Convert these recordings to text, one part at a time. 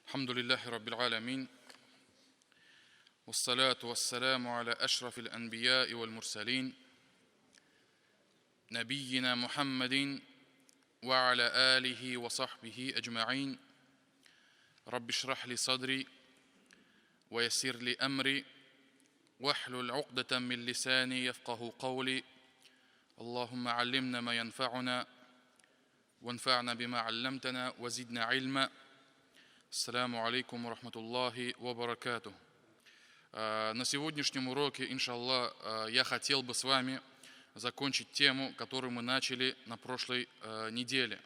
الحمد لله رب العالمين والصلاة والسلام على أشرف الأنبياء والمرسلين نبينا محمد وعلى آله وصحبه أجمعين رب اشرح لي صدري ويسر لي أمري واحلل عقدة من لساني يفقه قولي اللهم علمنا ما ينفعنا وانفعنا بما علمتنا وزدنا علما. Ассаляму алейкум ва рахматуллахи ва баракатух. На сегодняшнем уроке, иншаллах, я хотел бы с вами закончить тему, которую мы начали на прошлой неделе.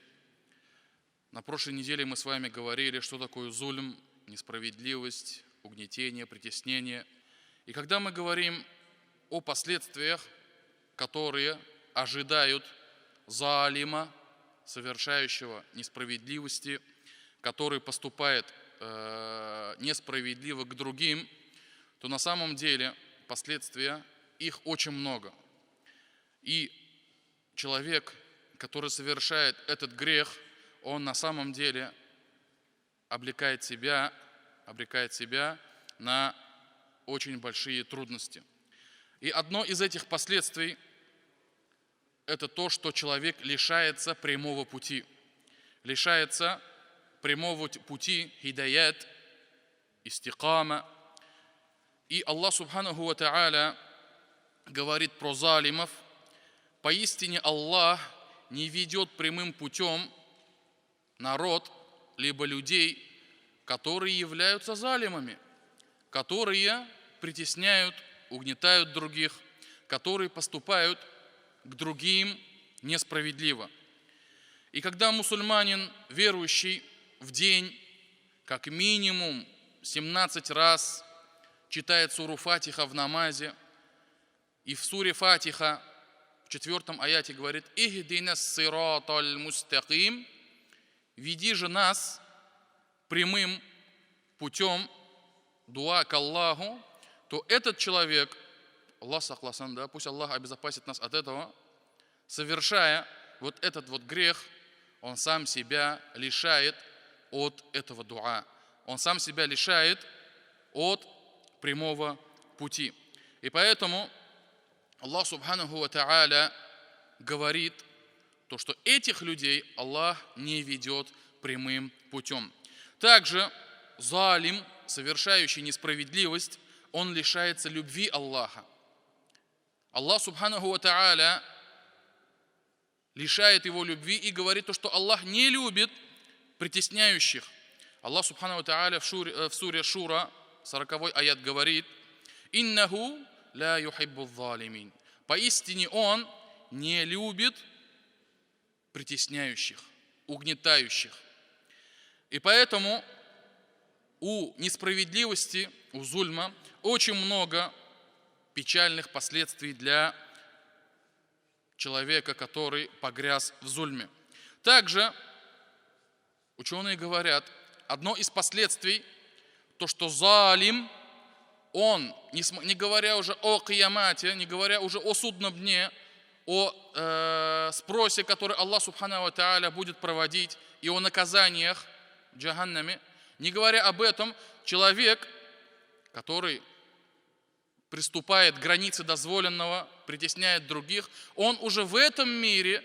На прошлой неделе мы с вами говорили, что такое зульм, несправедливость, угнетение, притеснение. И когда мы говорим о последствиях, которые ожидают залима, совершающего несправедливости, который поступает несправедливо к другим, то на самом деле последствия их очень много. И человек, который совершает этот грех, он на самом деле обрекает себя на очень большие трудности. И одно из этих последствий – это то, что человек лишается прямого пути, лишается прямого пути, хидаят, истикама. И Аллах Субханаху ва Тааля говорит про залимов: поистине Аллах не ведет прямым путем народ, либо людей, которые являются залимами, которые притесняют, угнетают других, которые поступают к другим несправедливо. И когда мусульманин, верующий, в день как минимум 17 раз читает суру Фатиха в намазе, и в суре Фатиха в 4 аяте говорит: «Ихдинас сираталь мустаким», «Веди же нас прямым путем», дуа к Аллаху, то этот человек, Аллах сахласан, да, пусть Аллах обезопасит нас от этого, совершая вот этот вот грех, он сам себя лишает от этого дуа. Он сам себя лишает от прямого пути. И поэтому Аллах Субханаху ва Тааля говорит, то, что этих людей Аллах не ведет прямым путем. Также залим, совершающий несправедливость, он лишается любви Аллаха. Аллах Субханаху ва Тааля лишает его любви и говорит то, что Аллах не любит притесняющих. Аллах Субхану ва Тааля в суре Шура, 40 аят говорит: «Иннаху ла юхиббу залимин». Поистине Он не любит притесняющих, угнетающих. И поэтому у несправедливости, у зульма очень много печальных последствий для человека, который погряз в зульме. Также ученые говорят, одно из последствий, то, что залим, он, не говоря уже о киямате, не говоря уже о судном дне, о спросе, который Аллах Субхану ва Тааля будет проводить, и о наказаниях в джаханнаме, не говоря об этом, человек, который приступает к границе дозволенного, притесняет других, он уже в этом мире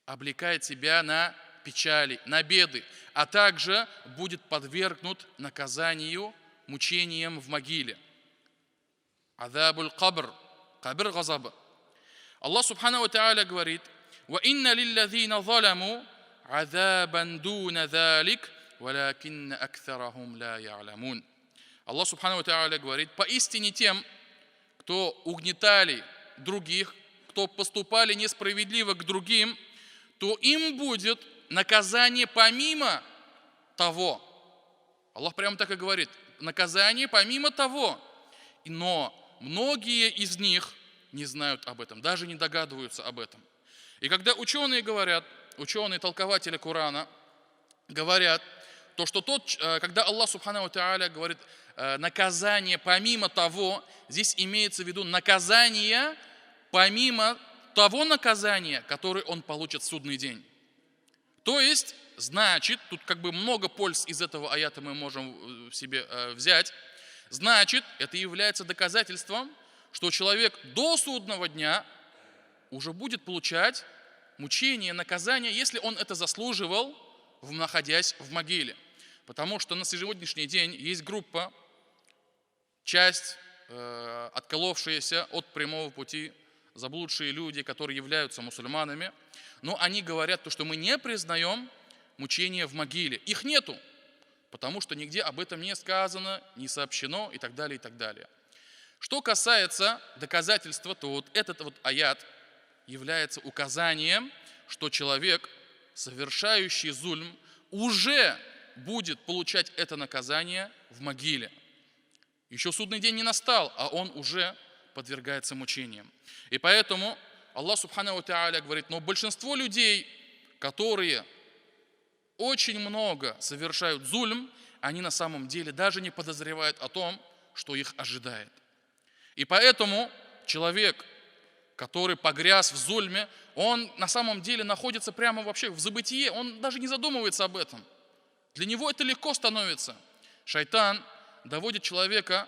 обрекает себя на печали, на беды, а также будет подвергнут наказанию, мучениям в могиле. Азабуль кабр, кабр газаба. Аллах Субхану ва Тааля говорит: «Ва инна лиллазина заламу азабан дуна залик, валякинна аксарахум ла я'ламун». Аллах Субхану ва Тааля говорит: поистине тем, кто угнетали других, кто поступали несправедливо к другим, то им будет наказание помимо того. Аллах прямо так и говорит: наказание помимо того. Но многие из них не знают об этом, даже не догадываются об этом. И когда ученые говорят, ученые толкователи Корана говорят, то, что когда Аллах Субхану ва Тааля говорит наказание помимо того, здесь имеется в виду наказание помимо того наказания, которое он получит в судный день. То есть, значит, тут как бы много польз из этого аята мы можем в себе взять. Значит, это является доказательством, что человек до судного дня уже будет получать мучение, наказание, если он это заслуживал, находясь в могиле. Потому что на сегодняшний день есть группа, часть, отколовшиеся от прямого пути, заблудшие люди, которые являются мусульманами, но они говорят, что мы не признаем мучения в могиле. Их нету, потому что нигде об этом не сказано, не сообщено и так далее, и так далее. Что касается доказательства, то вот этот вот аят является указанием, что человек, совершающий зульм, уже будет получать это наказание в могиле. Еще судный день не настал, а он уже подвергается мучениям. И поэтому Аллах Субхану ва Тааля говорит, но большинство людей, которые очень много совершают зульм, они на самом деле даже не подозревают о том, что их ожидает. И поэтому человек, который погряз в зульме, он на самом деле находится прямо вообще в забытие, он даже не задумывается об этом. Для него это легко становится. Шайтан доводит человека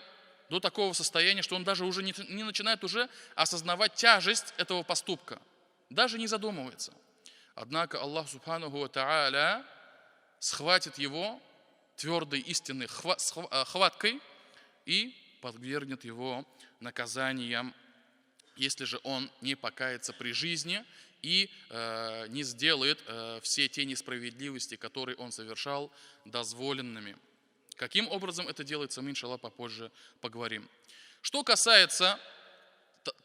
до такого состояния, что он даже уже не начинает уже осознавать тяжесть этого поступка. Даже не задумывается. Однако Аллах Субханаху ва Тааля схватит его твердой истинной хваткой и подвергнет его наказаниям, если же он не покается при жизни и не сделает все те несправедливости, которые он совершал, дозволенными. Каким образом это делается, мы, иншаллах, попозже поговорим. Что касается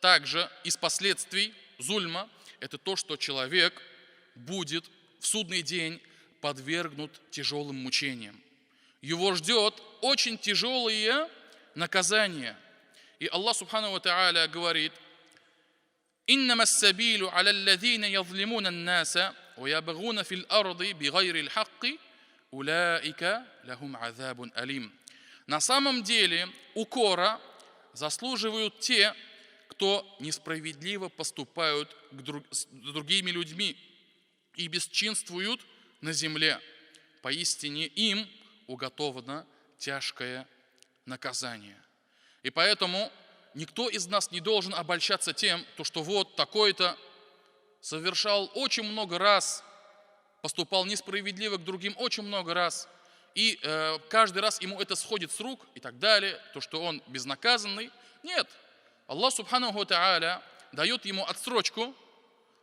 также из последствий зульма, это то, что человек будет в судный день подвергнут тяжелым мучениям. Его ждет очень тяжелые наказания. И Аллах Субхану ва Тааля говорит: «Иннама ас-сабилу аля аллазина язлимуна ан-наса ва ябгуна фил арди бигайри аль-хакки улаика лахум азабун алим». На самом деле укора заслуживают те, кто несправедливо поступают с другими людьми и бесчинствуют на земле. Поистине им уготовано тяжкое наказание. И поэтому никто из нас не должен обольщаться тем, что вот такой-то совершал очень много раз, поступал несправедливо к другим очень много раз, и каждый раз ему это сходит с рук и так далее, то, что он безнаказанный. Нет. Аллах Субханаху ва Тааля дает ему отсрочку.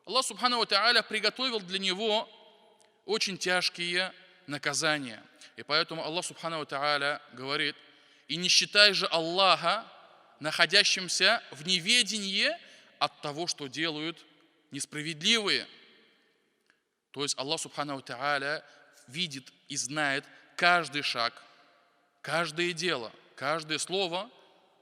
Аллах Субханаху ва Тааля приготовил для него очень тяжкие наказания. И поэтому Аллах Субханаху ва Тааля говорит: «И не считай же Аллаха находящимся в неведении от того, что делают несправедливые». То есть Аллах Субханаху ва Тааля видит и знает каждый шаг, каждое дело, каждое слово,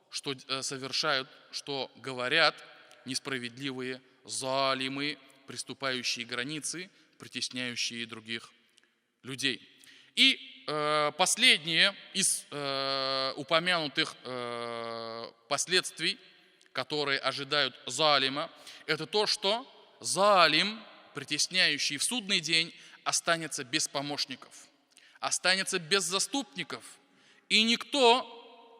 что совершают, что говорят несправедливые, залимы, приступающие границы, притесняющие других людей. И последнее из упомянутых последствий, которые ожидают залима, это то, что залим, притесняющий в судный день, останется без помощников, останется без заступников, и никто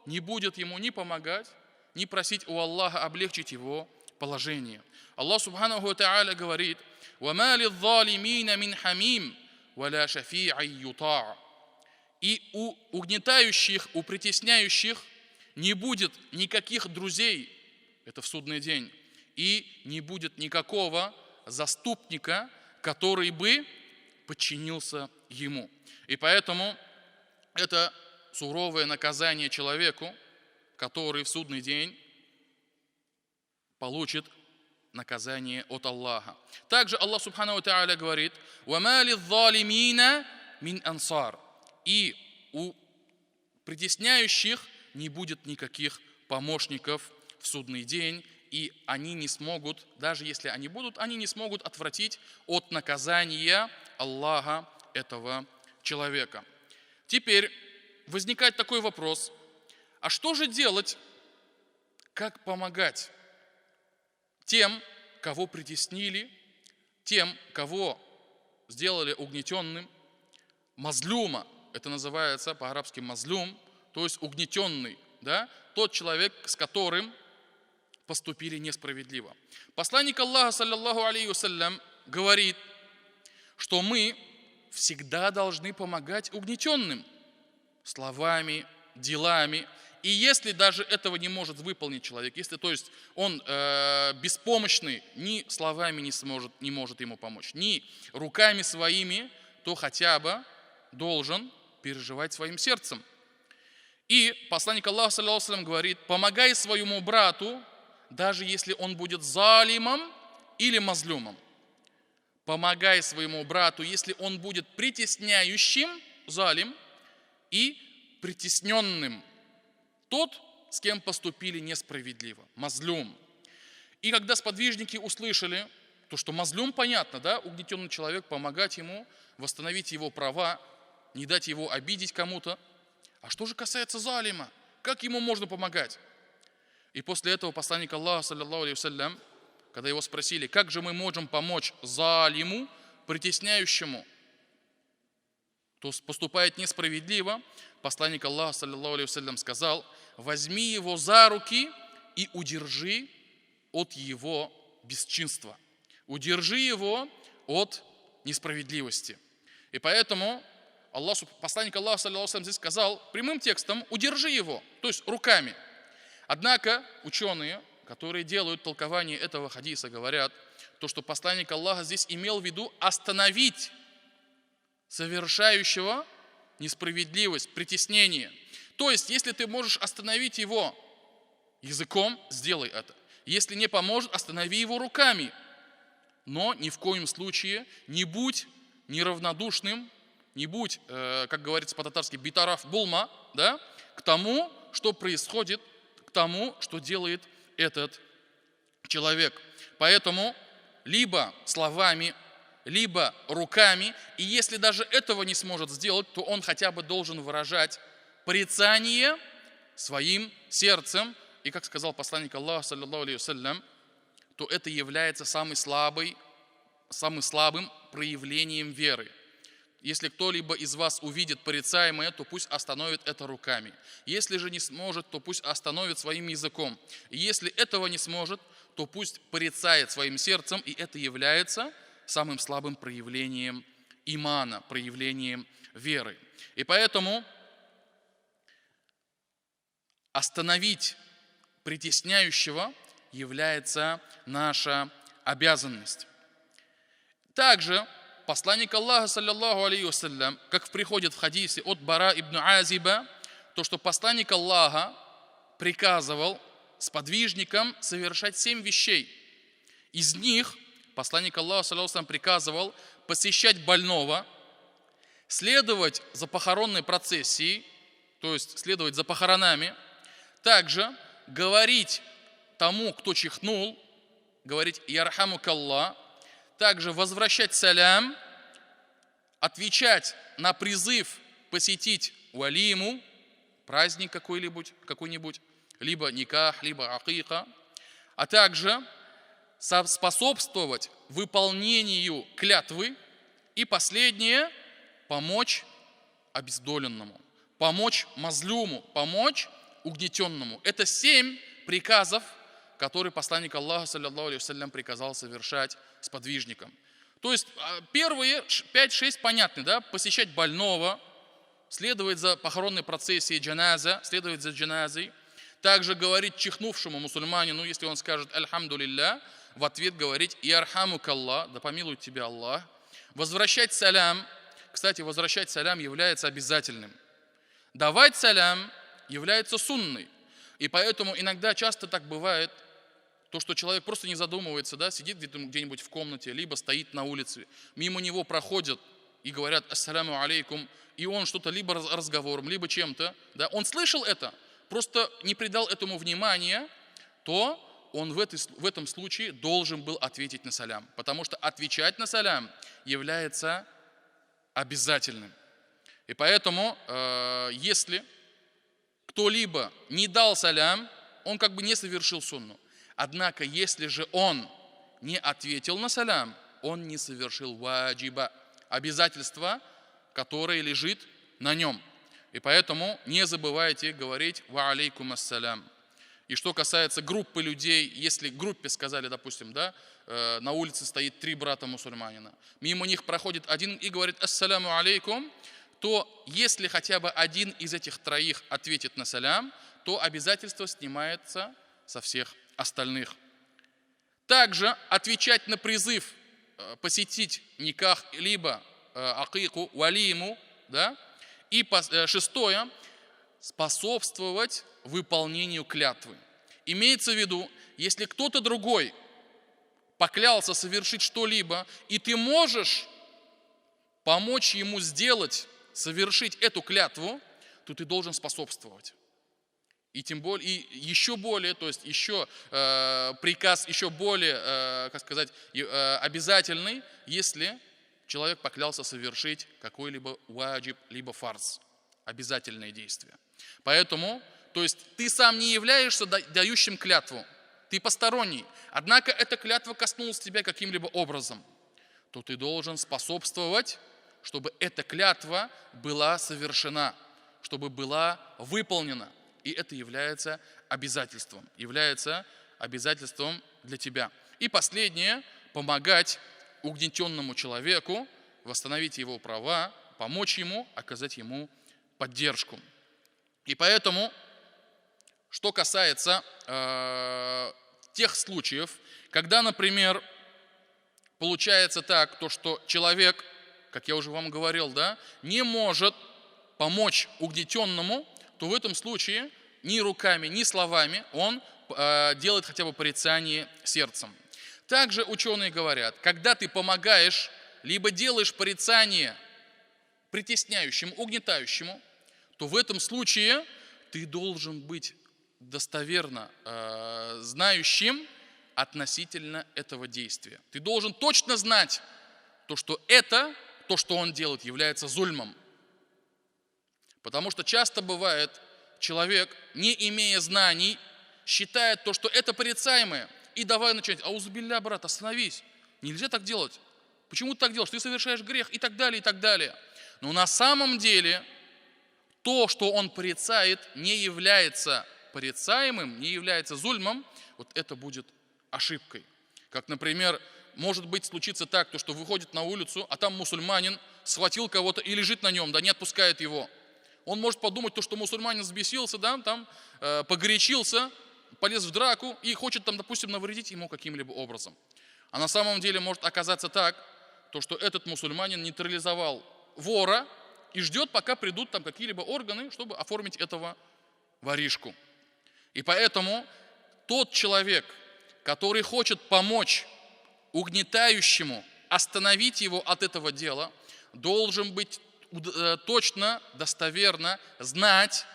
не будет ему ни помогать, ни просить у Аллаха облегчить его положение. Аллах Субханаху ва Тааля говорит: «Вама лиззалимина мин хамим, валя шафи'ай ютаа». И у угнетающих, у притесняющих не будет никаких друзей, это в судный день, и не будет никакого заступника, который бы подчинился ему. И поэтому это суровое наказание человеку, который в судный день получит наказание от Аллаха. Также Аллах Субхану ва Тааля говорит: «Вама лиззалимина мин ансар». И у притесняющих не будет никаких помощников в судный день, и они не смогут, даже если они будут, они не смогут отвратить от наказания Аллаха этого человека. Теперь возникает такой вопрос: а что же делать, как помогать тем, кого притеснили, тем, кого сделали угнетенным, мазлюма, это называется по-арабски мазлюм, то есть угнетенный, да, тот человек, с которым поступили несправедливо. Посланник Аллаха, саллаллаху алейхи вассалям, говорит, что мы всегда должны помогать угнетенным словами, делами. И если даже этого не может выполнить человек, если, то есть, он беспомощный, ни словами не может ему помочь, ни руками своими, то хотя бы должен переживать своим сердцем. И посланник Аллаха, саллаллаху алейхи ва саллям, говорит, помогай своему брату, даже если он будет залимом или мазлюмом. Помогай своему брату, если он будет притесняющим, залим, и притесненным, тот, с кем поступили несправедливо, мазлюм. И когда сподвижники услышали, то что мазлюм, понятно, да, угнетенный человек, помогать ему, восстановить его права, не дать его обидеть кому-то. А что же касается залима? Как ему можно помогать? И после этого посланник Аллаха, саллаллаху алейхи вассалям, когда его спросили, как же мы можем помочь залиму, притесняющему, то поступает несправедливо, посланник Аллаха, саллаллаху алейхи вассалям, сказал, возьми его за руки и удержи от его бесчинства. Удержи его от несправедливости. И поэтому посланник Аллаха, саллаллаху алейхи вассалям, здесь сказал прямым текстом, удержи его, то есть руками. Однако ученые, которые делают толкование этого хадиса, говорят, то, что посланник Аллаха здесь имел в виду остановить совершающего несправедливость, притеснение. То есть, если ты можешь остановить его языком, сделай это. Если не поможет, останови его руками. Но ни в коем случае не будь неравнодушным, не будь, как говорится по-татарски, битараф булма, да, к тому, что происходит, к тому, что делает этот человек. Поэтому либо словами, либо руками, и если даже этого не сможет сделать, то он хотя бы должен выражать порицание своим сердцем. И как сказал посланник Аллаха, саллаллаху алейхи вассалям, то это является самым слабым проявлением веры. Если кто-либо из вас увидит порицаемое, то пусть остановит это руками. Если же не сможет, то пусть остановит своим языком. И если этого не сможет, то пусть порицает своим сердцем, и это является самым слабым проявлением имана, проявлением веры. И поэтому остановить притесняющего является наша обязанность. Также посланник Аллаха, саллаллаху алейхи вассалям, как приходит в хадисе от Бара ибн Азиба, то, что посланник Аллаха приказывал сподвижникам совершать 7 вещей. Из них посланник Аллаха, саллаллаху алейхи вассалям, приказывал посещать больного, следовать за похоронной процессией, то есть следовать за похоронами, также говорить тому, кто чихнул, говорить «Ярхамукаллах», также возвращать салям, отвечать на призыв посетить валиму, праздник какой-нибудь, либо никах, либо акика, а также способствовать выполнению клятвы и последнее – помочь обездоленному, помочь мазлюму, помочь угнетенному. Это 7 приказов, которые посланник Аллаха, саллаллаху алейхи вассалям, приказал совершать сподвижникам. То есть первые 5-6 понятны, да? Посещать больного, следовать за похоронной процессией джаназа, следовать за джаназой, также говорить чихнувшему мусульманину, если он скажет «Альхамдулилля», в ответ говорить «Ярхамукаллах», да помилует тебя Аллах. Возвращать салям. Кстати, возвращать салям является обязательным. Давать салям является сунной. И поэтому иногда часто так бывает, то, что человек просто не задумывается, да, сидит где-нибудь в комнате, либо стоит на улице, мимо него проходят и говорят «Ассаляму алейкум», и он что-то либо разговором, либо чем-то, да, он слышал это, просто не придал этому внимания, то он в этом случае должен был ответить на салям, потому что отвечать на салям является обязательным. И поэтому, если кто-либо не дал салям, он как бы не совершил сунну. Однако, если же он не ответил на салям, он не совершил ваджиба, обязательство, которое лежит на нем. И поэтому не забывайте говорить «Ва алейкум ассалям». И что касается группы людей, если группе сказали, допустим, да, на улице стоит 3 брата мусульманина, мимо них проходит один и говорит «Ассаляму алейкум», то если хотя бы один из этих 3 ответит на салям, то обязательство снимается со всех остальных. Также отвечать на призыв посетить никах, либо акику, валиму, да? И 6, способствовать выполнению клятвы. Имеется в виду, если кто-то другой поклялся совершить что-либо, и ты можешь помочь ему совершить эту клятву, то ты должен способствовать. И тем более, и еще более, то есть еще приказ еще более, обязательный, если человек поклялся совершить какой-либо ваджиб, либо фарз, обязательное действие. Поэтому, то есть ты сам не являешься дающим клятву, ты посторонний, однако эта клятва коснулась тебя каким-либо образом, то ты должен способствовать, чтобы эта клятва была совершена, чтобы была выполнена. И это является обязательством для тебя. И последнее, помогать угнетенному человеку, восстановить его права, помочь ему, оказать ему поддержку. И поэтому, что касается тех случаев, когда, например, получается так, то, что человек, как я уже вам говорил, да, не может помочь угнетенному, то в этом случае ни руками, ни словами он делает хотя бы порицание сердцем. Также ученые говорят, когда ты помогаешь, либо делаешь порицание притесняющему, угнетающему, то в этом случае ты должен быть достоверно знающим относительно этого действия. Ты должен точно знать, то, что он делает, является зульмом. Потому что часто бывает, человек, не имея знаний, считает то, что это порицаемое, и давай начать: аузубилля, брат, остановись, нельзя так делать. Почему ты так делаешь? Ты совершаешь грех, и так далее, и так далее. Но на самом деле то, что он порицает, не является порицаемым, не является зульмом, вот это будет ошибкой. Как, например, может быть случиться так, то, что выходит на улицу, а там мусульманин схватил кого-то и лежит на нем, да, не отпускает его. Он может подумать, то, что мусульманин взбесился, да, там, погорячился, полез в драку и хочет, там, допустим, навредить ему каким-либо образом. А на самом деле может оказаться так, то, что этот мусульманин нейтрализовал вора и ждет, пока придут там какие-либо органы, чтобы оформить этого воришку. И поэтому тот человек, который хочет помочь угнетающему, остановить его от этого дела, должен быть точно, достоверно знать,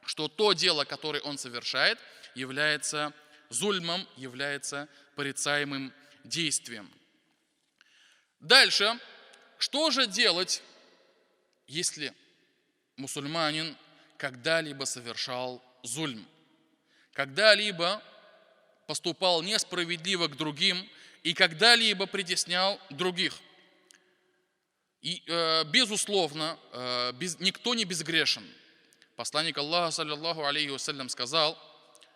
что то дело, которое он совершает, является зульмом, является порицаемым действием. Дальше, что же делать, если мусульманин когда-либо совершал зульм, когда-либо поступал несправедливо к другим и когда-либо притеснял других? И, безусловно, никто не безгрешен. Посланник Аллаха, саллиллаху алейхи вассалям, сказал: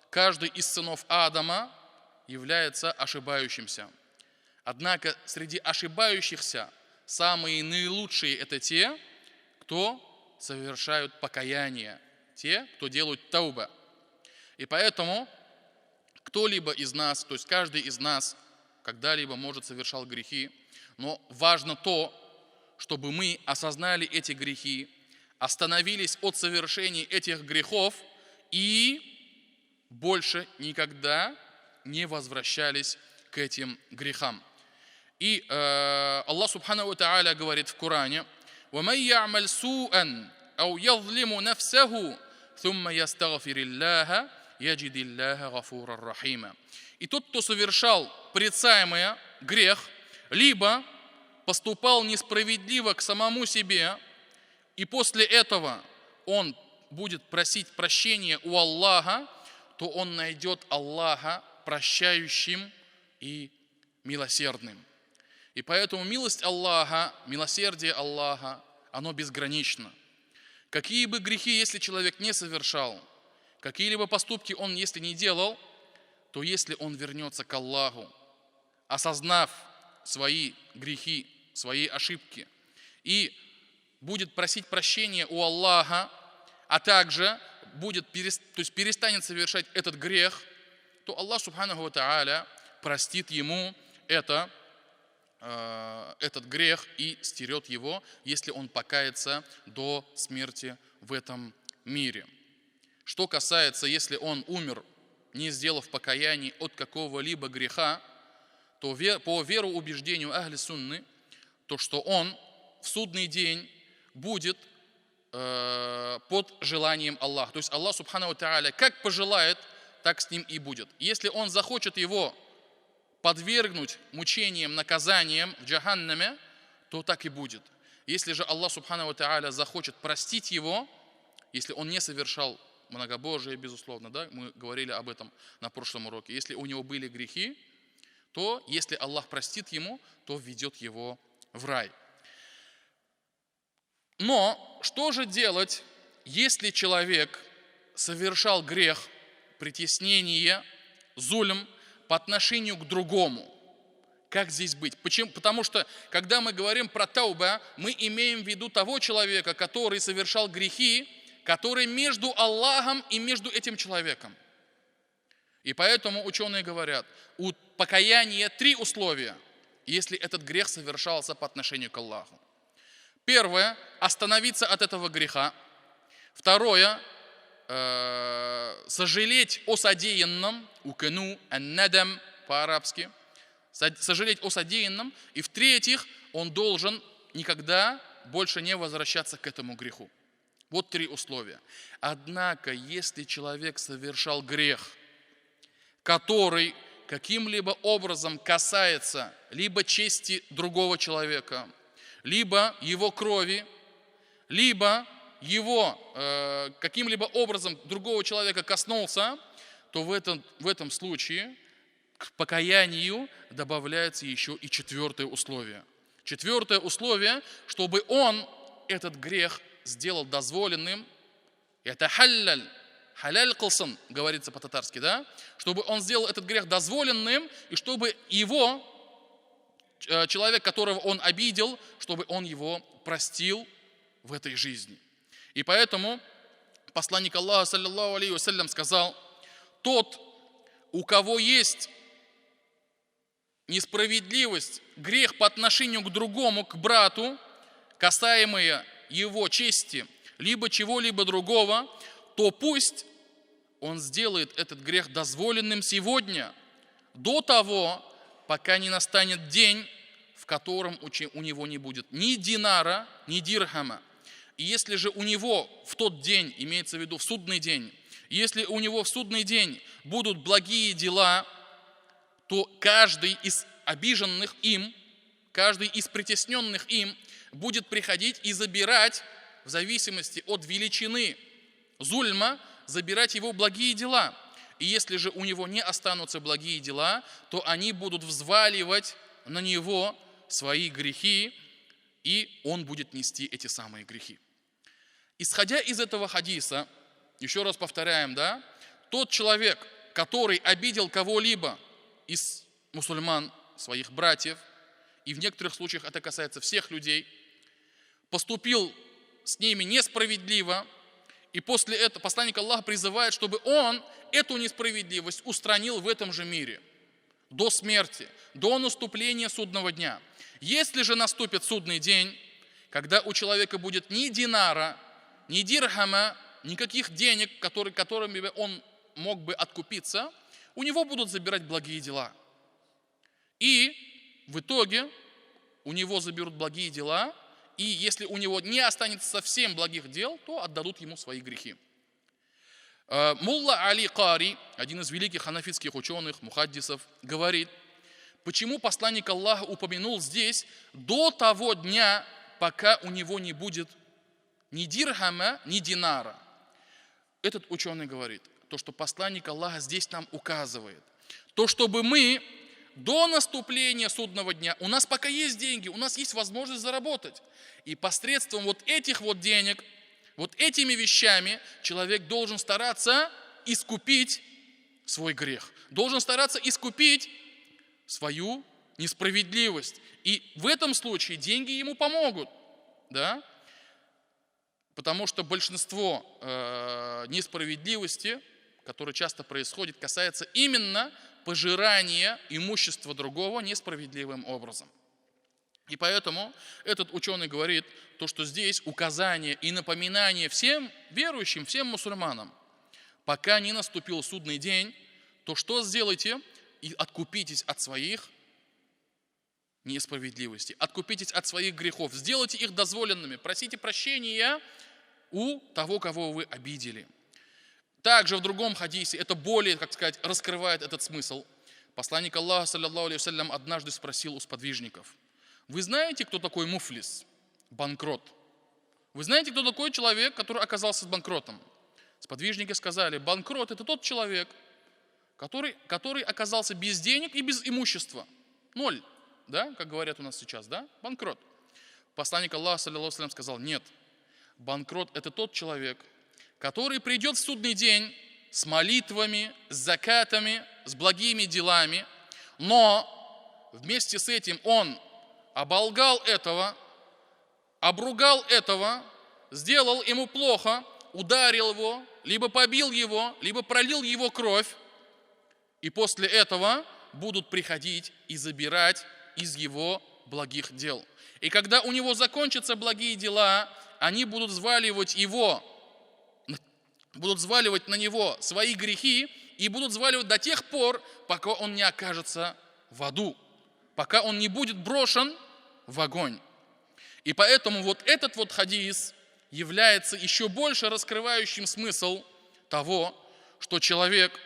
каждый из сынов Адама является ошибающимся. Однако среди ошибающихся самые наилучшие — это те, кто совершают покаяние, те, кто делают тауба. И поэтому кто-либо из нас, то есть каждый из нас когда-либо, может, совершал грехи, но важно то, чтобы мы осознали эти грехи, остановились от совершения этих грехов и больше никогда не возвращались к этим грехам. И Аллах Субханаху ва Тааля говорит в Коране: وَمَنْ يَعْمَلْ سُوءًا أَوْ يَظْلِمُ نَفْسَهُ ثُمَّ يَسْتَغْفِرِ اللَّهَ يَجِدِ اللَّهَ غَفُورًا رَحِيمًا. И тот, кто совершал порицаемый грех, либо поступал несправедливо к самому себе, и после этого он будет просить прощения у Аллаха, то он найдет Аллаха прощающим и милосердным. И поэтому милость Аллаха, милосердие Аллаха, оно безгранично. Какие бы грехи, если человек не совершал, какие-либо поступки он, если не делал, то если он вернется к Аллаху, осознав свои грехи, свои ошибки, и будет просить прощения у Аллаха, а также перестанет совершать этот грех, то Аллах Субханаху ва Тааля простит ему этот грех и стерет его, если он покается до смерти в этом мире. Что касается, если он умер, не сделав покаяния от какого-либо греха, то по вероубеждению Ахли Сунны, то что он в судный день будет под желанием Аллаха. То есть Аллах Субхану ва Тааля как пожелает, так с ним и будет. Если он захочет его подвергнуть мучениям, наказаниям в Джаханнаме, то так и будет. Если же Аллах Субхану ва Тааля захочет простить его, если он не совершал многобожие, безусловно, да, мы говорили об этом на прошлом уроке, если у него были грехи, то если Аллах простит ему, то введет его в рай. Но что же делать, если человек совершал грех, притеснение, зулм по отношению к другому? Как здесь быть? Почему? Потому что, когда мы говорим про тауба, мы имеем в виду того человека, который совершал грехи, которые между Аллахом и между этим человеком. И поэтому ученые говорят, у покаяния 3 условия, если этот грех совершался по отношению к Аллаху. Первое – остановиться от этого греха. Второе – сожалеть о содеянном, укану, аннадам по-арабски, сожалеть о содеянном. И в-третьих, он должен никогда больше не возвращаться к этому греху. Вот 3 условия. Однако, если человек совершал грех, который каким-либо образом касается либо чести другого человека, либо его крови, либо его каким-либо образом другого человека коснулся, то в этом случае к покаянию добавляется еще и 4-е условие. 4-е условие, чтобы он этот грех сделал дозволенным, это халяль кылсын, говорится по-татарски, да? Чтобы он сделал этот грех дозволенным, и чтобы его, человек, которого он обидел, чтобы он его простил в этой жизни. И поэтому посланник Аллаха, саллиллаху алейхи вассалям, сказал: тот, у кого есть несправедливость, грех по отношению к другому, к брату, касаемые его чести, либо чего-либо другого, то пусть он сделает этот грех дозволенным сегодня, до того, пока не настанет день, в котором у него не будет ни динара, ни дирхама. И если же у него в тот день, имеется в виду в судный день, если у него в судный день будут благие дела, то каждый из обиженных им, каждый из притесненных им будет приходить и забирать, в зависимости от величины зульма, забирать его благие дела. И если же у него не останутся благие дела, то они будут взваливать на него свои грехи, и он будет нести эти самые грехи. Исходя из этого хадиса, еще раз повторяем, да, тот человек, который обидел кого-либо из мусульман, своих братьев, и в некоторых случаях это касается всех людей, поступил с ними несправедливо, и после этого посланник Аллаха призывает, чтобы он эту несправедливость устранил в этом же мире, до смерти, до наступления судного дня. Если же наступит судный день, когда у человека будет ни динара, ни дирхама, никаких денег, которыми он мог бы откупиться, у него будут забирать благие дела. И в итоге у него заберут благие дела, и если у него не останется совсем благих дел, то отдадут ему свои грехи. Мулла Али Кари, один из великих ханафитских ученых, мухаддисов, говорит, почему посланник Аллаха упомянул здесь до того дня, пока у него не будет ни дирхама, ни динара. Этот ученый говорит, то, что посланник Аллаха здесь нам указывает, то, чтобы мы до наступления судного дня у нас пока есть деньги, у нас есть возможность заработать. И посредством вот этих вот денег, вот этими вещами человек должен стараться искупить свой грех, должен стараться искупить свою несправедливость. И в этом случае деньги ему помогут, да? Потому что большинство несправедливости, которое часто происходит, касается именно пожирания имущества другого несправедливым образом. И поэтому этот ученый говорит, то, что здесь указание и напоминание всем верующим, всем мусульманам, пока не наступил судный день, то что сделайте? И откупитесь от своих несправедливостей, откупитесь от своих грехов, сделайте их дозволенными, просите прощения у того, кого вы обидели. Также в другом хадисе, это более, как сказать, раскрывает этот смысл. Посланник Аллаха, саллаллаху алейхи ва саллям, однажды спросил у сподвижников: вы знаете, кто такой муфлис, банкрот? Вы знаете, кто такой человек, который оказался банкротом? Сподвижники сказали: банкрот – это тот человек, который оказался без денег и без имущества. Ноль, да, как говорят у нас сейчас, да, банкрот. Посланник Аллаха, саллаллаху алейхи ва саллям, сказал: нет, банкрот – это тот человек, который придет в судный день с молитвами, с закатами, с благими делами, но вместе с этим он оболгал этого, обругал этого, сделал ему плохо, ударил его, либо побил его, либо пролил его кровь, и после этого будут приходить и забирать из его благих дел. И когда у него закончатся благие дела, они будут взваливать на него свои грехи и будут взваливать до тех пор, пока он не окажется в аду, пока он не будет брошен в огонь. И поэтому вот этот вот хадис является еще больше раскрывающим смысл того, что человек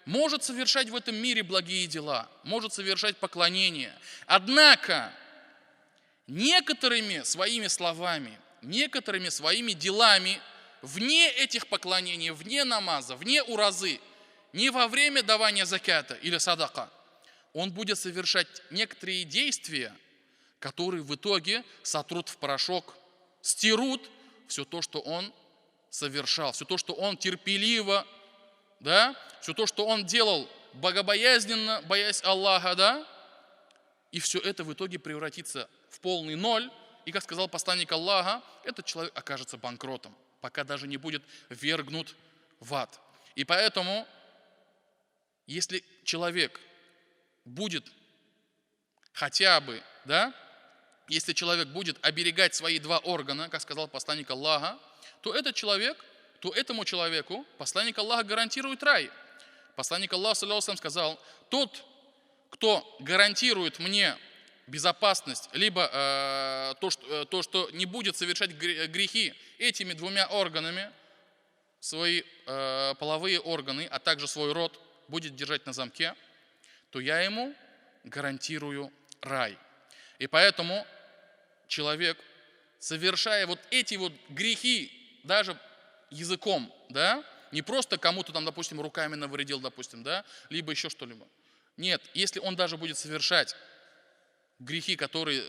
может совершать в этом мире благие дела, может совершать поклонение. Однако некоторыми своими словами, некоторыми своими делами вне этих поклонений, вне намаза, вне уразы, не во время давания заката или садака, он будет совершать некоторые действия, которые в итоге сотрут в порошок, стирут все то, что он совершал, все то, что он терпеливо, да, все то, что он делал богобоязненно, боясь Аллаха, да, и все это в итоге превратится в полный ноль, и, как сказал посланник Аллаха, этот человек окажется банкротом, пока даже не будет ввергнут в ад. И поэтому, если человек будет хотя бы, да, если человек будет оберегать свои два органа, как сказал посланник Аллаха, то этому человеку посланник Аллаха гарантирует рай. Посланник Аллаха, саллаллаху алейхи ва саллям, сказал: тот, кто гарантирует мне безопасность, либо то, что не будет совершать грехи этими двумя органами, свои половые органы, а также свой род будет держать на замке, то я ему гарантирую рай. И поэтому человек, совершая вот эти вот грехи даже языком, да, не просто кому-то там, допустим, руками навредил, допустим, да, либо еще что-либо. Нет, если он даже будет совершать грехи, которые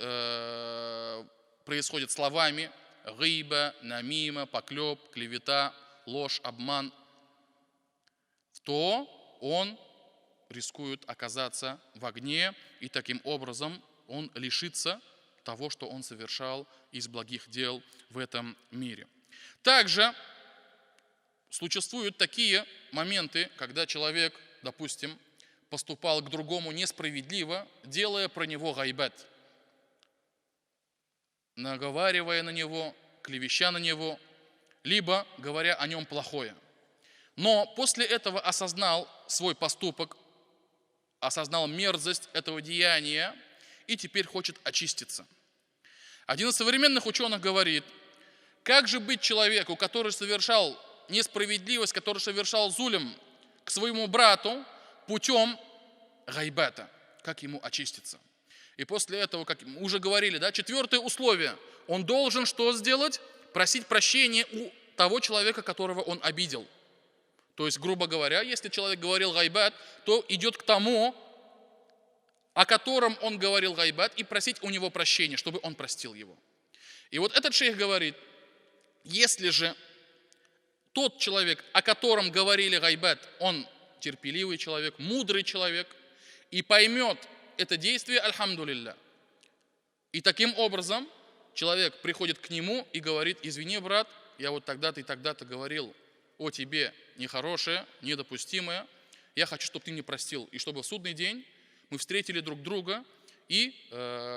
происходят словами: гыйба, намима, поклеп, клевета, ложь, обман, то он рискует оказаться в огне, и таким образом он лишится того, что он совершал из благих дел в этом мире. Также существуют такие моменты, когда человек, допустим, поступал к другому несправедливо, делая про него гайбат, наговаривая на него, клевеща на него, либо говоря о нем плохое. Но после этого осознал свой поступок, осознал мерзость этого деяния и теперь хочет очиститься. Один из современных ученых говорит: как же быть человеку, который совершал несправедливость, который совершал зулем к своему брату путем гайбата, как ему очиститься? И после этого, как мы уже говорили, да, четвертое условие: он должен что сделать? Просить прощения у того человека, которого он обидел. То есть, грубо говоря, если человек говорил гайбат, то идет к тому, о котором он говорил гайбат, и просить у него прощения, чтобы он простил его. И вот этот шейх говорит, если же тот человек, о котором говорили гайбат, он терпеливый человек, мудрый человек, и поймет это действие, альхамдулилля. И таким образом человек приходит к нему и говорит: извини, брат, я вот тогда-то и тогда-то говорил о тебе нехорошее, недопустимое, я хочу, чтобы ты мне простил, и чтобы в судный день мы встретили друг друга, и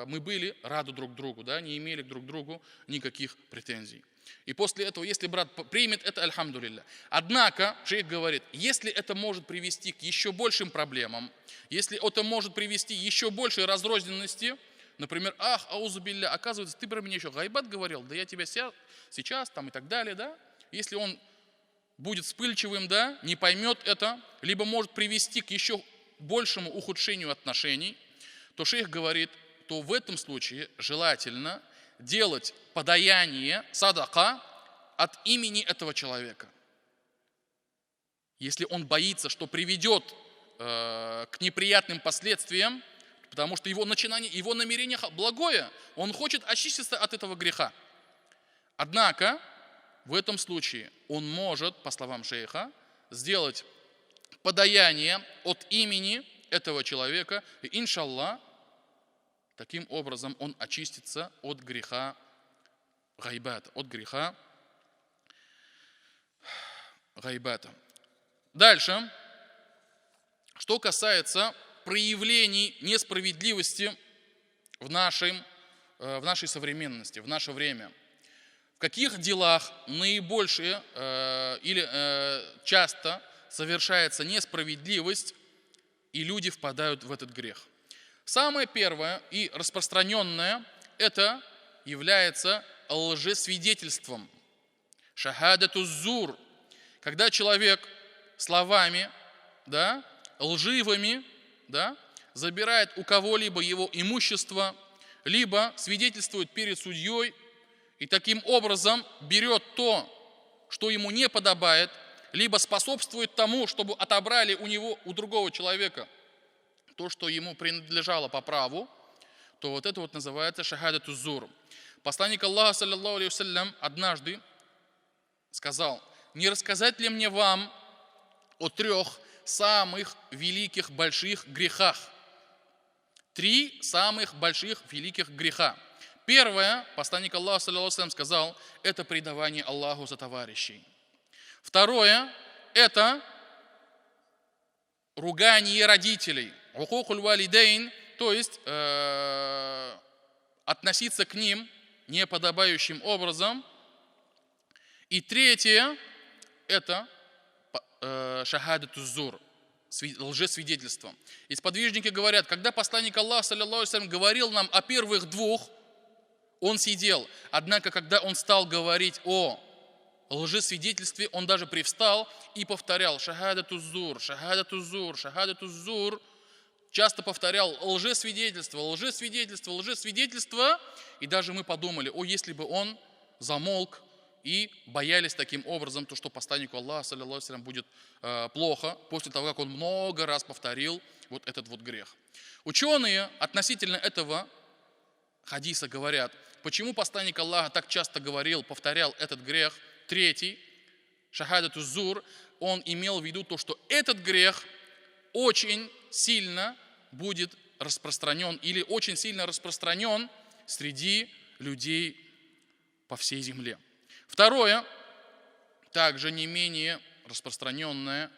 мы были рады друг другу, да, не имели друг к другу никаких претензий. И после этого, если брат примет это, альхамдулилля. Однако, шейх говорит, если это может привести к еще большим проблемам, если это может привести к еще большей разрозненности, например, аузубилля, оказывается, ты про меня еще гайбат говорил, да я тебя сейчас там и так далее, да. Если он будет вспыльчивым, да, не поймет это, либо может привести к еще большему ухудшению отношений, то шейх говорит, то в этом случае желательно делать подаяние, садака, от имени этого человека. Если он боится, что приведет к неприятным последствиям, потому что его намерение благое, он хочет очиститься от этого греха. Однако, в этом случае он может, по словам шейха, сделать подаяние от имени этого человека, и иншаллах, таким образом он очистится от греха гайбата, от греха гайбата. Дальше, что касается проявлений несправедливости в нашей современности, в наше время. В каких делах наибольшее или часто совершается несправедливость, и люди впадают в этот грех? Самое первое и распространенное это является лжесвидетельством. Шахадату зур. Когда человек словами, да, лживыми, да, забирает у кого-либо его имущество, либо свидетельствует перед судьей и таким образом берет то, что ему не подобает, либо способствует тому, чтобы отобрали у другого человека то, что ему принадлежало по праву, то вот это вот называется шахадату зур. Посланник Аллаха, саллаллаху алейхи вассалям, однажды сказал: не рассказать ли мне вам о 3 самых великих больших грехах? 3 самых больших великих греха. Первое, посланник Аллаха, саллаллаху алейхи вассалям, сказал, это предавание Аллаху за товарищей. Второе, это ругание родителей. Укукуль валидейн, то есть относиться к ним неподобающим образом. И третье, это шахадату зур, лжесвидетельство. И сподвижники говорят, когда посланник Аллаха, саллаллаху алейхи вассалям, говорил нам о первых 2, он сидел. Однако, когда он стал говорить о лжесвидетельстве, он даже привстал и повторял шахадату зур, шахадату зур, шахадату зур. Часто повторял лжесвидетельство, лжесвидетельство, лжесвидетельство. И даже мы подумали, если бы он замолк, и боялись таким образом, то, что посланнику Аллаха, саллаллаху алейхи вассалям, будет плохо, после того, как он много раз повторил вот этот вот грех. Ученые относительно этого хадиса говорят, почему посланник Аллаха так часто повторял этот грех, 3, шахадату зур, он имел в виду то, что этот грех очень сильно будет распространен или очень сильно распространен среди людей по всей земле. Второе, также не менее распространенное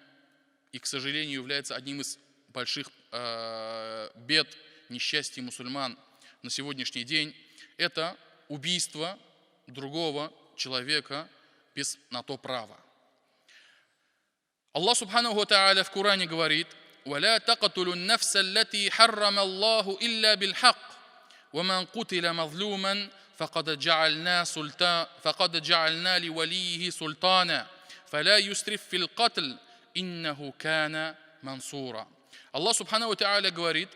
и, к сожалению, является одним из больших бед, несчастий мусульман на сегодняшний день, это убийство другого человека без на то права. Аллах субханаху ва тааля в Коране говорит: وَلَا تَقْتُلُوا النَّفْسَ الَّتِي حَرَّمَ اللَّهُ إِلَّا بِالْحَقِّ وَمَنْ قُتِلَ مَظْلُومًا فَقَدْ جَعَلْنَا لِوَلِيِّهِ سُلْطَانًا فَلَا يُسْرِفْ فِي الْقَتْلِ إِنَّهُ كَانَ مَنْصُورًا. Аллах субханаху ва тааля говорит: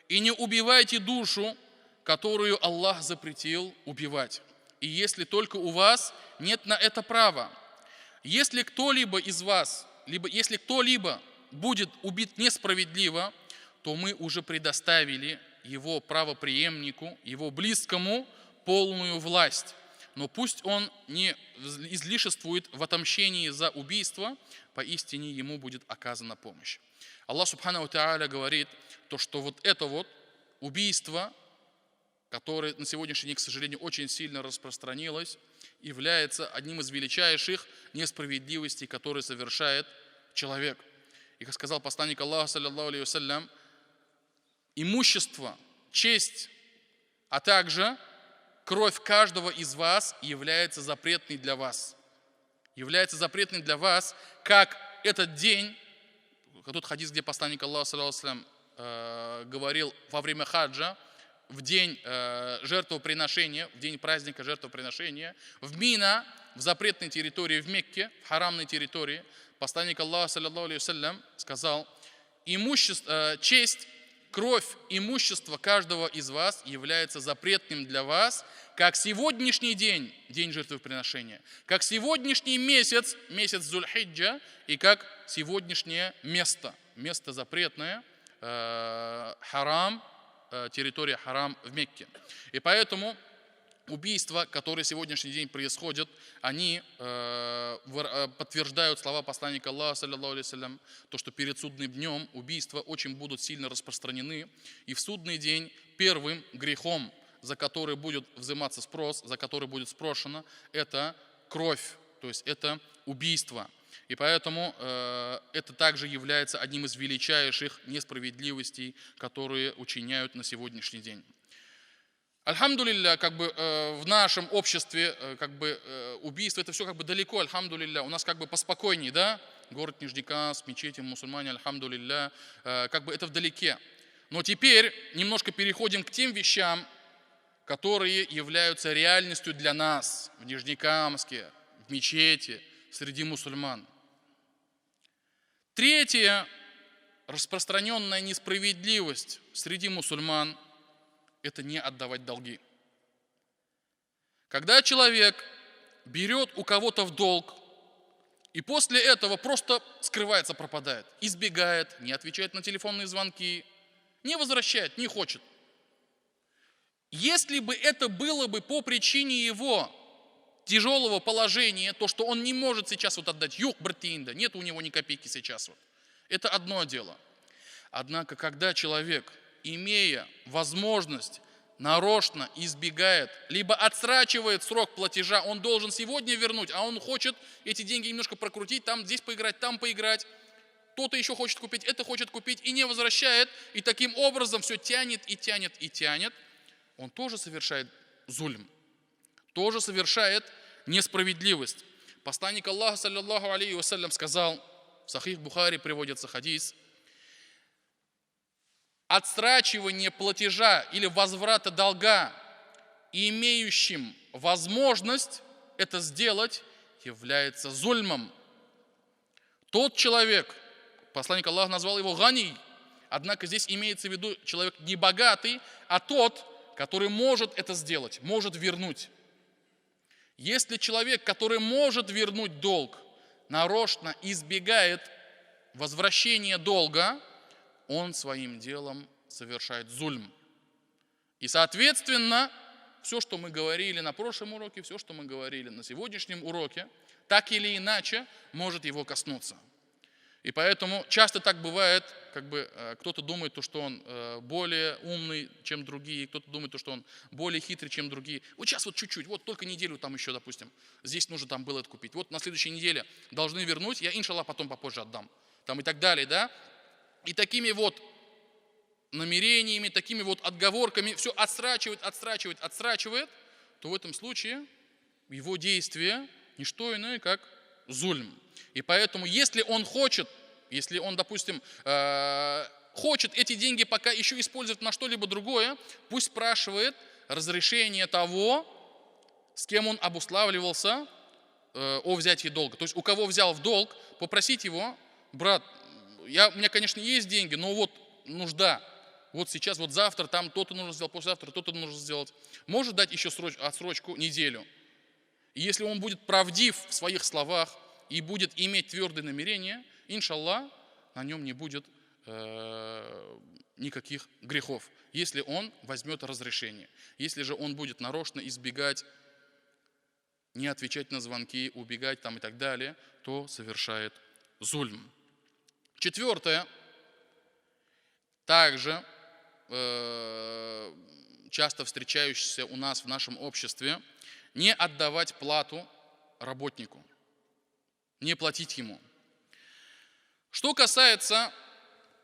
и не убивайте душу, которую Аллах запретил убивать, и если только у вас нет на это права. Если кто-либо из вас, если кто-либо будет убит несправедливо, то мы уже предоставили его правопреемнику, его близкому полную власть. Но пусть он не излишествует в отомщении за убийство, поистине ему будет оказана помощь. Аллах Субхану Тааля говорит, то, что вот это вот убийство, которое на сегодняшний день, к сожалению, очень сильно распространилось, является одним из величайших несправедливостей, которые совершает человек. И, как сказал посланник Аллаха, саллаллаху алейхи вассалям, имущество, честь, а также кровь каждого из вас является запретной для вас. Является запретной для вас, как этот день, тот хадис, где посланник Аллаха, саллаллаху алейхи вассалям, говорил во время хаджа, в день жертвоприношения, в день праздника жертвоприношения, в Мина, в запретной территории, в Мекке, в харамной территории, посланник Аллаха, саллаллаху алейхи вассалям, сказал: честь, кровь, имущество каждого из вас является запретным для вас, как сегодняшний день, день жертвоприношения, как сегодняшний месяц, месяц Зуль-Хиджа, и как сегодняшнее место запретное, харам, территория харам в Мекке. И поэтому убийства, которые сегодняшний день происходят, они подтверждают слова посланника Аллаха, саллаллаху алейхи вассалям, то, что перед судным днем убийства очень будут сильно распространены. И в судный день первым грехом, за который будет взиматься спрос, за который будет спрошено, это кровь, то есть это убийство. И поэтому это также является одним из величайших несправедливостей, которые учиняют на сегодняшний день. Альхамдулилля, в нашем обществе убийство, это все далеко, альхамдулилля, у нас поспокойней, да? Город Нижнекамск, мечети, мусульмане, альхамдулилля, это вдалеке. Но теперь немножко переходим к тем вещам, которые являются реальностью для нас в Нижнекамске, в мечети, среди мусульман. Третья распространенная несправедливость среди мусульман – это не отдавать долги. Когда человек берет у кого-то в долг и после этого просто скрывается, пропадает, избегает, не отвечает на телефонные звонки, не возвращает, не хочет. Если бы это было бы по причине его тяжелого положения, то, что он не может сейчас отдать юг братинда, нет у него ни копейки сейчас. Это одно дело. Однако, когда человек, имея возможность, нарочно избегает, либо отсрачивает срок платежа, он должен сегодня вернуть, а он хочет эти деньги немножко прокрутить, там здесь поиграть, там поиграть, кто-то еще хочет купить, это хочет купить и не возвращает, и таким образом все тянет и тянет и тянет, он тоже совершает зульм. Тоже совершает несправедливость. Посланник Аллаха, саллаллаху алейхи вассалям, сказал, в Сахих Бухари приводится хадис: отсрачивание платежа или возврата долга, имеющим возможность это сделать, является зульмом. Тот человек, посланник Аллаха назвал его гани, однако здесь имеется в виду человек не богатый, а тот, который может это сделать, может вернуть. Если человек, который может вернуть долг, нарочно избегает возвращения долга, он своим делом совершает зульм. И, соответственно, все, что мы говорили на прошлом уроке, все, что мы говорили на сегодняшнем уроке, так или иначе может его коснуться. И поэтому часто так бывает, кто-то думает, что он более умный, чем другие, кто-то думает, что он более хитрый, чем другие. Вот сейчас чуть-чуть, только неделю там еще, допустим, здесь нужно там было это купить. Вот на следующей неделе должны вернуть, я, иншаллах, потом попозже отдам. Там и так далее, да? И такими намерениями, такими отговорками все отсрачивает, то в этом случае его действие не что иное, как зульм. И поэтому, если он, допустим, хочет эти деньги пока еще использовать на что-либо другое, пусть спрашивает разрешение того, с кем он обуславливался о взятии долга. То есть у кого взял в долг, попросить его: брат, у меня, конечно, есть деньги, но нужда. Сейчас, завтра там то-то нужно сделать, послезавтра то-то нужно сделать. Может дать еще отсрочку неделю. И если он будет правдив в своих словах и будет иметь твердое намерение, иншаллах, на нем не будет никаких грехов, если он возьмет разрешение. Если же он будет нарочно избегать, не отвечать на звонки, убегать там и так далее, то совершает зульм. Четвертое, также часто встречающееся у нас в нашем обществе, не отдавать плату работнику, не платить ему. Что касается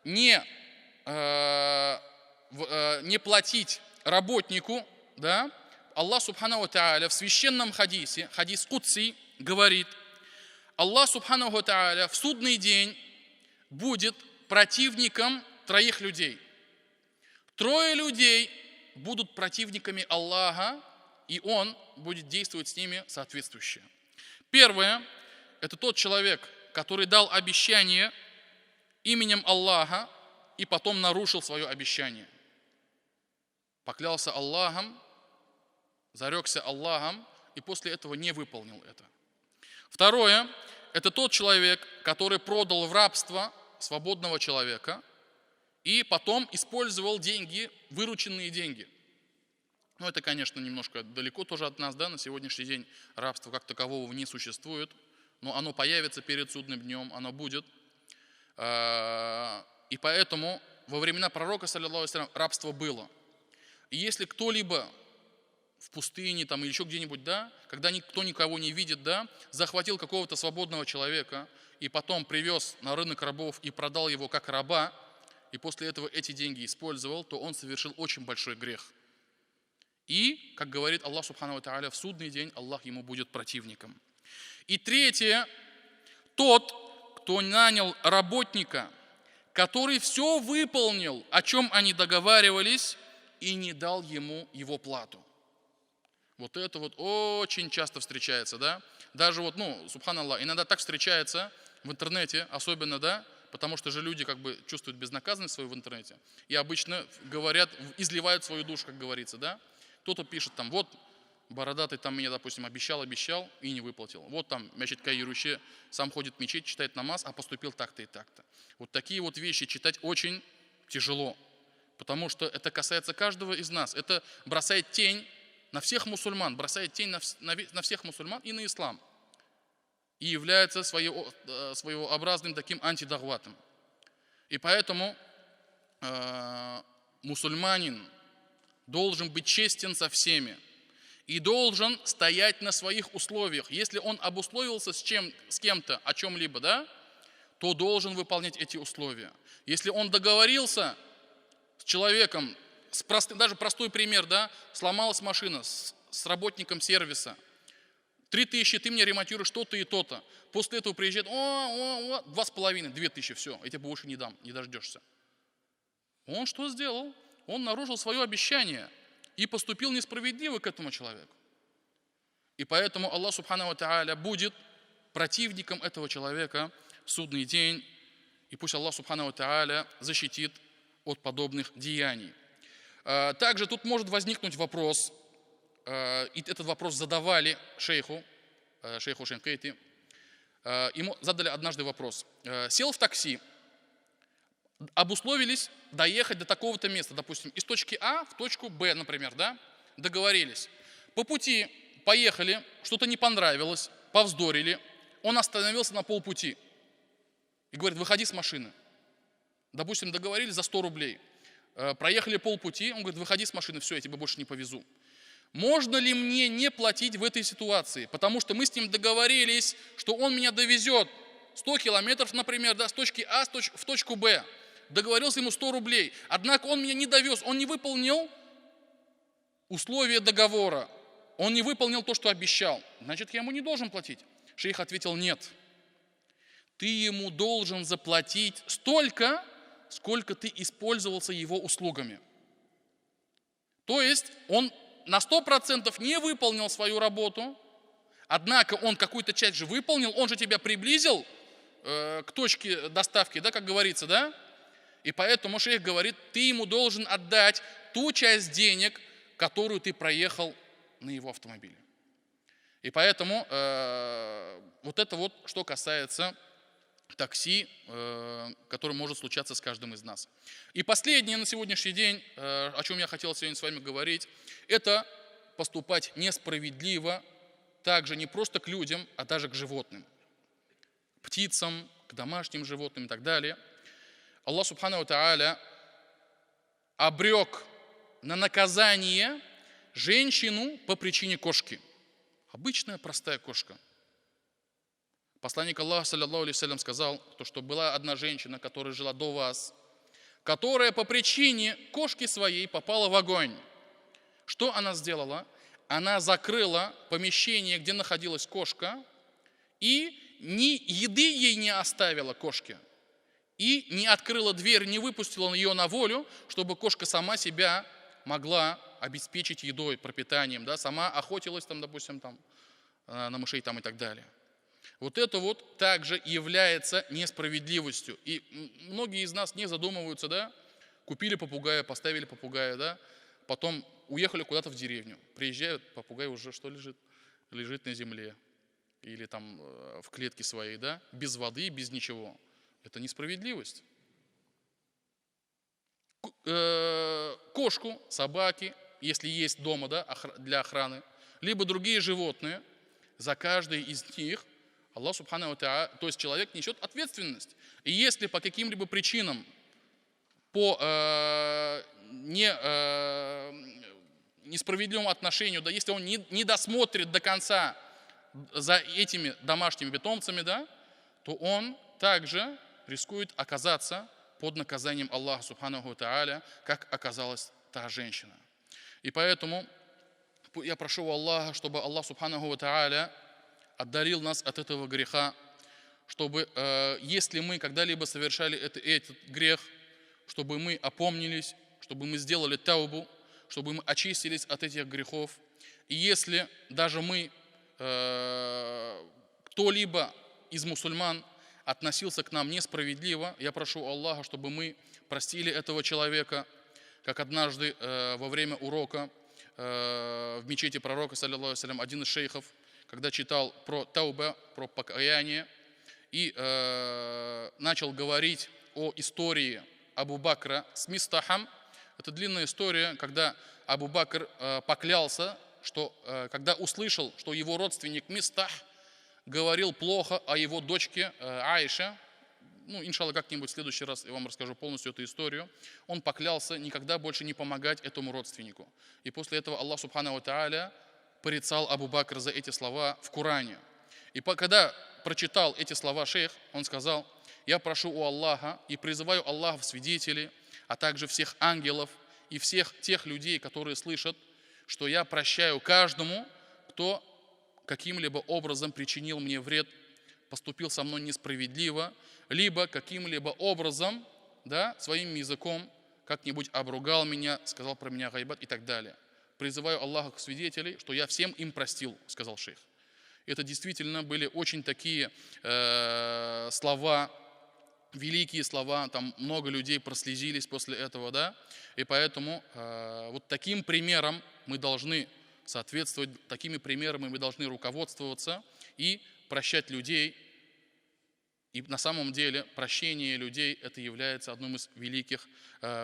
не платить работнику, да, Аллах Субхану ва Тааля в священном хадисе, хадис Кудси, говорит: Аллах Субхану ва Тааля в судный день будет противником 3 людей. 3 людей будут противниками Аллаха, и Он будет действовать с ними соответствующе. Первое – это тот человек, который дал обещание именем Аллаха и потом нарушил свое обещание. Поклялся Аллахом, зарекся Аллахом и после этого не выполнил это. Второе – это тот человек, который продал в рабство свободного человека и потом использовал деньги, вырученные деньги. Но это, конечно, немножко далеко тоже от нас, да, на сегодняшний день рабства как такового не существует, но оно появится перед судным днем, оно будет. И поэтому во времена пророка, саллаллаху алейхи ва саллям, рабство было. И если кто-либо в пустыне там, или еще где-нибудь, да, когда никто никого не видит, да, захватил какого-то свободного человека и потом привез на рынок рабов и продал его как раба, и после этого эти деньги использовал, то он совершил очень большой грех. И, как говорит Аллах Субхану ва Тааля, в судный день Аллах ему будет противником. И третье, тот, кто нанял работника, который все выполнил, о чем они договаривались, и не дал ему его плату. Вот это вот очень часто встречается, да? Даже вот, субханаллах, иногда так встречается в интернете, особенно, да? Потому что же люди как бы чувствуют безнаказанность свою в интернете. И обычно говорят, изливают свою душу, как говорится, да? Кто-то пишет там, вот, бородатый там меня, допустим, обещал и не выплатил. Вот там, мячет каирующий, сам ходит в мечеть, читает намаз, а поступил так-то и так-то. Вот такие вот вещи читать очень тяжело. Потому что это касается каждого из нас. Это бросает тень на всех мусульман, бросает тень на всех мусульман и на ислам. И является своеобразным таким антидахватом. И поэтому мусульманин должен быть честен со всеми и должен стоять на своих условиях. Если он обусловился с кем-то о чем-либо, да, то должен выполнять эти условия. Если он договорился с человеком, даже простой пример, да, сломалась машина с работником сервиса, 3000 ты мне ремонтируешь то-то и то-то. После этого приезжает, 2,5, 2000, все, я тебе больше не дам, не дождешься. Он что сделал? Он нарушил свое обещание и поступил несправедливо к этому человеку. И поэтому Аллах Субхану ва Тааля будет противником этого человека в судный день. И пусть Аллах Субхану ва Тааля защитит от подобных деяний. Также тут может возникнуть вопрос, и этот вопрос задавали шейху Шинкейти. Ему задали однажды вопрос. Сел в такси, обусловились доехать до такого-то места, допустим, из точки А в точку Б, например, да, договорились. По пути поехали, что-то не понравилось, повздорили, он остановился на полпути и говорит, выходи с машины. Допустим, договорились за 100 рублей, проехали полпути, он говорит, выходи с машины, все, я тебя больше не повезу. Можно ли мне не платить в этой ситуации? Потому что мы с ним договорились, что он меня довезет 100 километров, например, да, с точки А в точку Б. Договорился ему 100 рублей. Однако он меня не довез, он не выполнил условия договора. Он не выполнил то, что обещал. Значит, я ему не должен платить. Шейх ответил, нет. Ты ему должен заплатить столько, сколько ты использовался его услугами. То есть он на 100% не выполнил свою работу, однако он какую-то часть же выполнил, он же тебя приблизил к точке доставки, да, как говорится, да? И поэтому шейх говорит, ты ему должен отдать ту часть денег, которую ты проехал на его автомобиле. И поэтому вот это вот, что касается такси, который может случаться с каждым из нас. И последнее на сегодняшний день, о чем я хотел сегодня с вами говорить, это поступать несправедливо также не просто к людям, а даже к животным, к птицам, к домашним животным и так далее. Аллах Субхану ва Тааля обрек на наказание женщину по причине кошки. Обычная простая кошка. Посланник Аллаха, саллаллаху алейхи вассалям, сказал, что была одна женщина, которая жила до вас, которая по причине кошки своей попала в огонь. Что она сделала? Она закрыла помещение, где находилась кошка, и ни еды ей не оставила кошке, и не открыла дверь, не выпустила ее на волю, чтобы кошка сама себя могла обеспечить едой, пропитанием, да, сама охотилась, там, допустим, там, на мышей там, и так далее. Вот это вот также является несправедливостью. И многие из нас не задумываются, да, купили попугая, поставили попугая, да, потом уехали куда-то в деревню, приезжают, попугай уже что лежит? Лежит на земле или там в клетке своей, да, без воды, без ничего. Это несправедливость. Кошку, собаки, если есть дома, да, для охраны, либо другие животные, за каждый из них Аллах Субхану ва Тааля, то есть человек несет ответственность. И если по каким-либо причинам, по несправедливому отношению, да, если он не досмотрит до конца за этими домашними питомцами, да, то он также рискует оказаться под наказанием Аллаха Субхану ва Тааля, как оказалась та женщина. И поэтому я прошу Аллаха, чтобы Аллах Субхану ва Тааля отдалил нас от этого греха, чтобы, если мы когда-либо совершали этот грех, чтобы мы опомнились, чтобы мы сделали таубу, чтобы мы очистились от этих грехов. И если даже мы, кто-либо из мусульман относился к нам несправедливо, я прошу Аллаха, чтобы мы простили этого человека, как однажды во время урока в мечети пророка, саллаллаху алейхи ва саллям, один из шейхов, когда читал про тауба, про покаяние, и начал говорить о истории Абу Бакра с Мистахом. Это длинная история, когда Абу Бакр поклялся, что когда услышал, что его родственник Мистах говорил плохо о его дочке Аише, иншалла, как-нибудь в следующий раз я вам расскажу полностью эту историю, он поклялся никогда больше не помогать этому родственнику. И после этого Аллах Субхану ва Тааля порицал Абу Бакр за эти слова в Коране. И когда прочитал эти слова шейх, он сказал: я прошу у Аллаха и призываю Аллаха в свидетели, а также всех ангелов и всех тех людей, которые слышат, что я прощаю каждому, кто каким-либо образом причинил мне вред, поступил со мной несправедливо, либо каким-либо образом, да, своим языком как-нибудь обругал меня, сказал про меня гайбат и так далее. Призываю Аллаха к свидетелей, что я всем им простил, сказал шейх. Это действительно были очень такие слова, великие слова, там много людей прослезились после этого, да, и поэтому вот таким примером мы должны соответствовать, такими примерами мы должны руководствоваться и прощать людей. И на самом деле прощение людей — это является одним из великих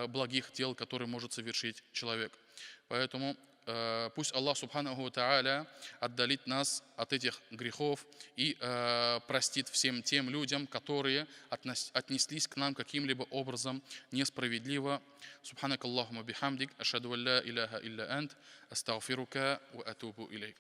благих дел, которые может совершить человек. Поэтому пусть Аллах Субхану ва Тааля отдалит нас от этих грехов и простит всем тем людям, которые отнеслись к нам каким-либо образом несправедливо. Субханак Аллахума бихамдик, ашхаду ан ла иляха илля ант, астагфирука ва атубу илейк.